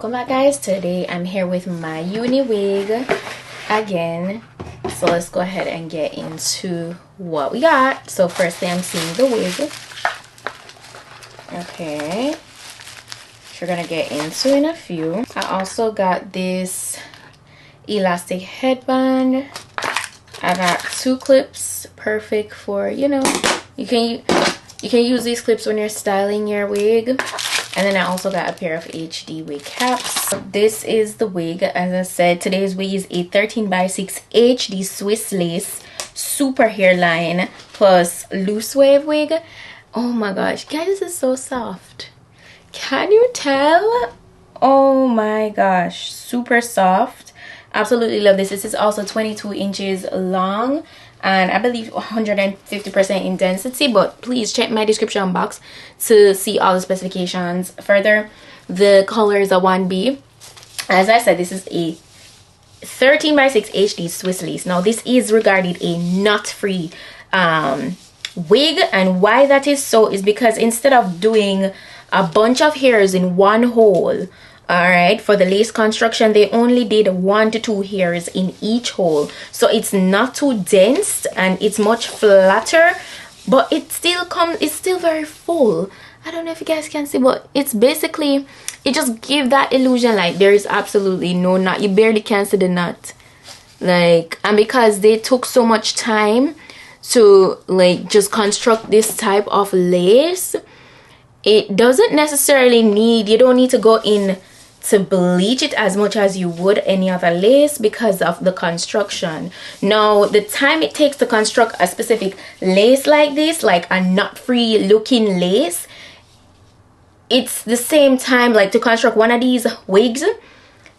welcome back, guys. Today I'm here with my UNIWIG again, so let's go ahead and get into what we got. So firstly, I'm seeing the wig. Okay, which we're gonna get into in a few. I also got this elastic headband. I got 2 clips, perfect for, you know, you can use these clips when you're styling your wig. And then I also got a pair of HD wig caps. This is the wig. As I said, today's wig is a 13x6 HD Swiss lace super hairline plus loose wave wig. Oh my gosh, guys, this is so soft. Can you tell? Oh my gosh, super soft. Absolutely love this. This is also 22 inches long and I believe 150% in density, but please check my description box to see all the specifications further. The color is a 1B. As I said, this is a 13x6 HD Swiss lace. Now this is regarded a knot-free wig, and why that is so is because instead of doing a bunch of hairs in one hole, all right, for the lace construction, they only did 1 to 2 hairs in each hole, so it's not too dense and it's much flatter, but it's still very full. I don't know if you guys can see, but it's basically, it just gives that illusion like there is absolutely no knot. You barely can see the knot, like, and because they took so much time to like just construct this type of lace, it doesn't necessarily need, you don't need to go in to bleach it as much as you would any other lace because of the construction. Now the time it takes to construct a specific lace like this, like a knot-free looking lace, it's the same time like to construct one of these wigs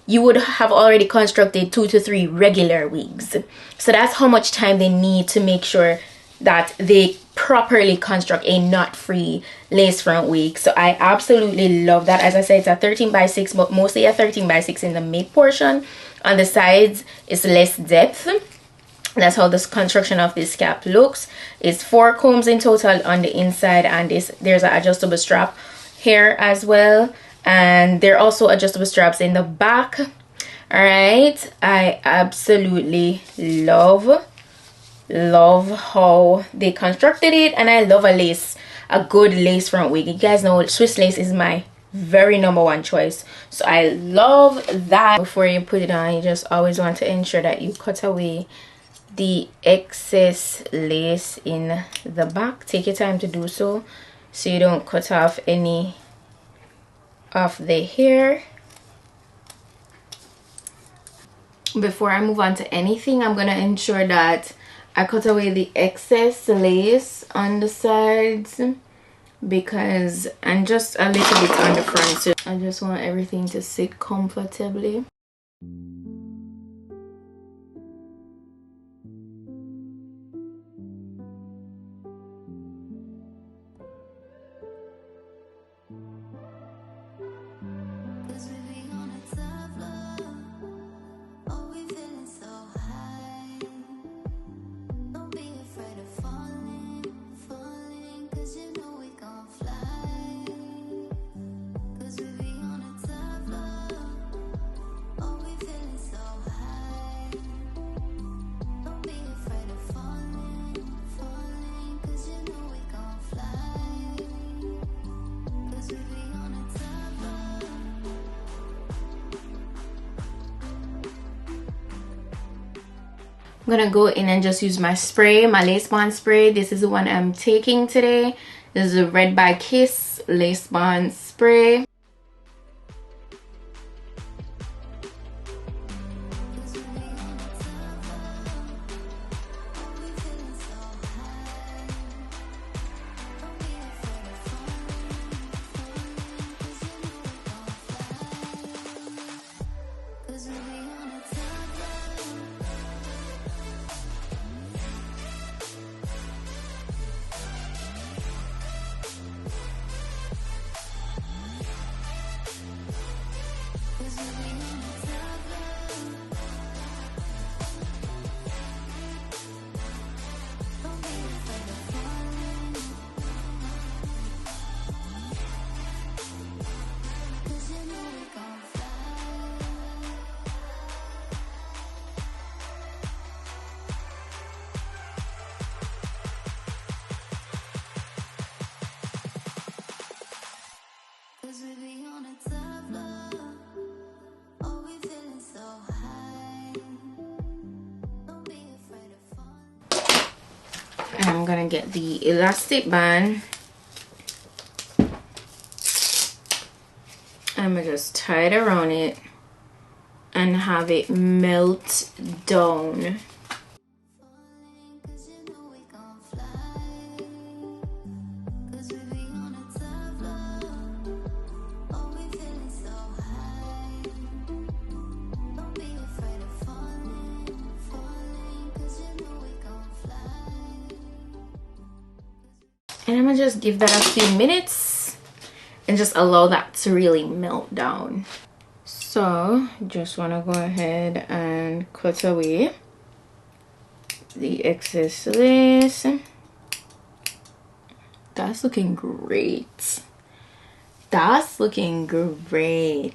you would have already constructed 2 to 3 regular wigs. So that's how much time they need to make sure that they properly construct a knot-free lace front wig. So I absolutely love that. As I said, it's a 13x6, but mostly a 13x6 in the mid portion. On the sides it's less depth. That's how this construction of this cap looks. It's 4 combs in total on the inside, and there's an adjustable strap here as well, and there are also adjustable straps in the back. All right, I absolutely love how they constructed it, and I love a good lace front wig. You guys know Swiss lace is my very #1 choice, so I love that. Before you put it on, you just always want to ensure that you cut away the excess lace in the back. Take your time to do so you don't cut off any of the hair. Before I move on to anything, I'm gonna ensure that I cut away the excess lace on the sides, because, and just a little bit on the front too. I just want everything to sit comfortably. I'm gonna go in and just use my spray, my lace bond spray. This is the one I'm taking today. This is a Red by Kiss lace bond spray. gonna get the elastic band. I'm gonna just tie it around it and have it melt down. And I'm gonna just give that a few minutes and just allow that to really melt down. So just want to go ahead and cut away the excess lace. That's looking great. That's looking great.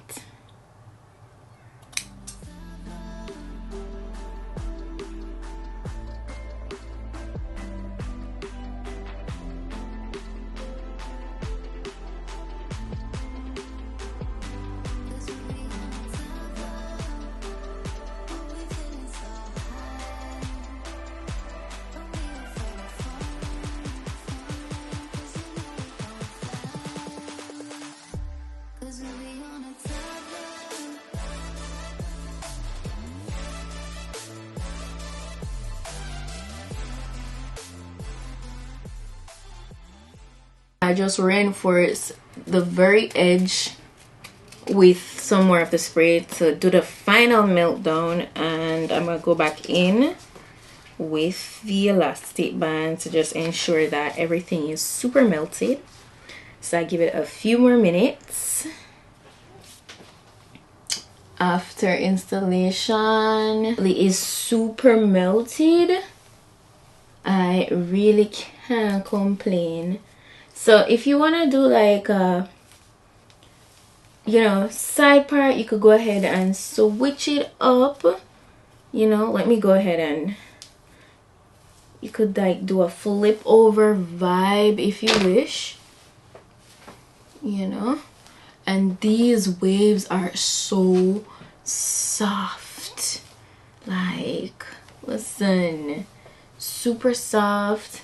I just reinforce the very edge with some more of the spray to do the final meltdown, and I'm gonna go back in with the elastic band to just ensure that everything is super melted. So I give it a few more minutes. After installation, it is super melted. I really can't complain. So if you want to do like a, you know, side part, you could go ahead and switch it up. You know, let me go ahead and you could like do a flip over vibe if you wish, you know. And these waves are so soft, like, listen, super soft.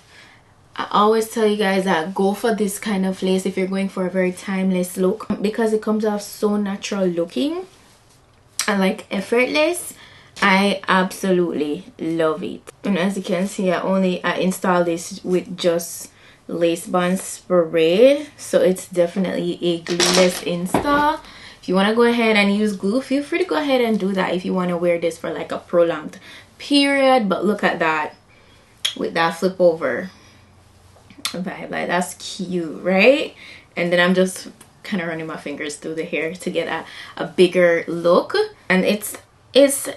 I always tell you guys that go for this kind of lace if you're going for a very timeless look, because it comes off so natural looking and like effortless. I absolutely love it. And as you can see, I installed this with just lace band spray, so it's definitely a glueless install. If you want to go ahead and use glue, feel free to go ahead and do that if you want to wear this for like a prolonged period. But look at that with that flip over vibe, like that's cute, right? And then I'm just kind of running my fingers through the hair to get a bigger look, and it's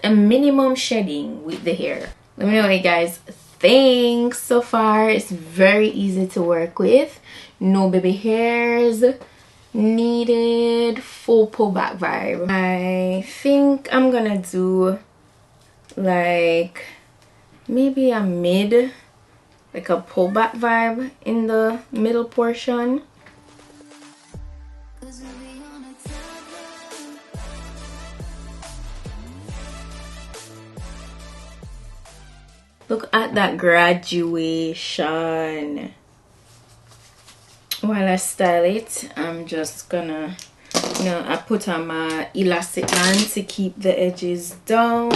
a minimum shedding with the hair. Let me know what you guys think so far. It's very easy to work with, no baby hairs needed, full pullback vibe. I think I'm gonna do like maybe a mid, like a pullback vibe in the middle portion. Look at that graduation. While I style it, I'm just gonna, you know, I put on my elastic band to keep the edges down.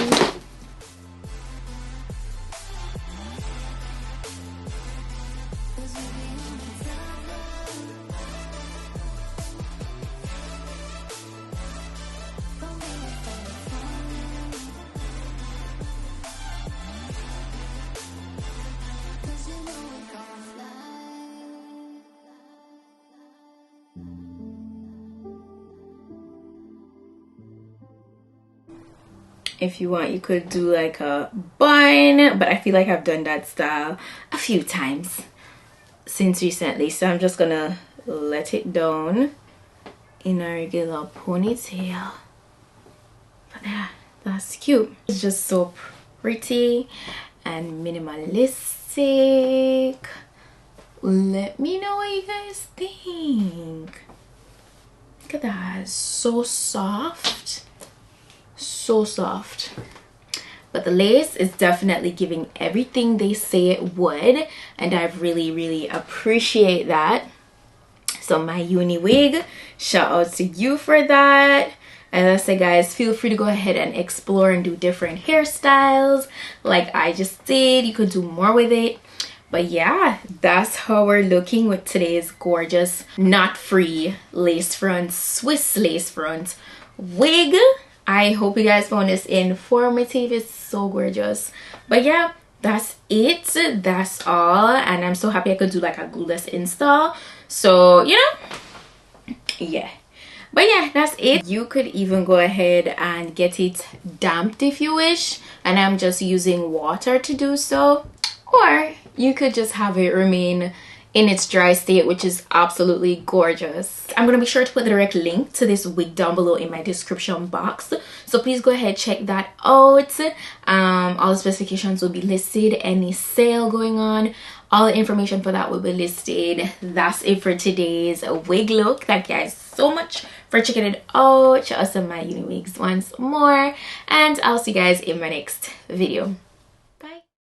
If you want, you could do like a bun, but I feel like I've done that style a few times since recently, so I'm just gonna let it down in a regular ponytail. But yeah, that's cute. It's just so pretty and minimalistic. Let me know what you guys think. Look at that, so soft, so soft. but the lace is definitely giving everything they say it would, and I really appreciate that. So Myuniwig, shout out to you for that. As I said, guys, feel free to go ahead and explore and do different hairstyles like I just did. You could do more with it. But yeah, that's how we're looking with today's gorgeous knot free lace front, Swiss lace front wig. I hope you guys found this informative. It's so gorgeous. But yeah, that's it. That's all. And I'm so happy I could do like a glueless install. So, you know, yeah. But yeah, that's it. You could even go ahead and get it damped if you wish, and I'm just using water to do so, or you could just have it remain in its dry state, which is absolutely gorgeous. I'm gonna be sure to put the direct link to this wig down below in my description box, so please go ahead, check that out. All the specifications will be listed, any sale going on, all the information for that will be listed. That's it for today's wig look. Thank you guys so much for checking it out. Shout out to my UNIWIGs once more, and I'll see you guys in my next video.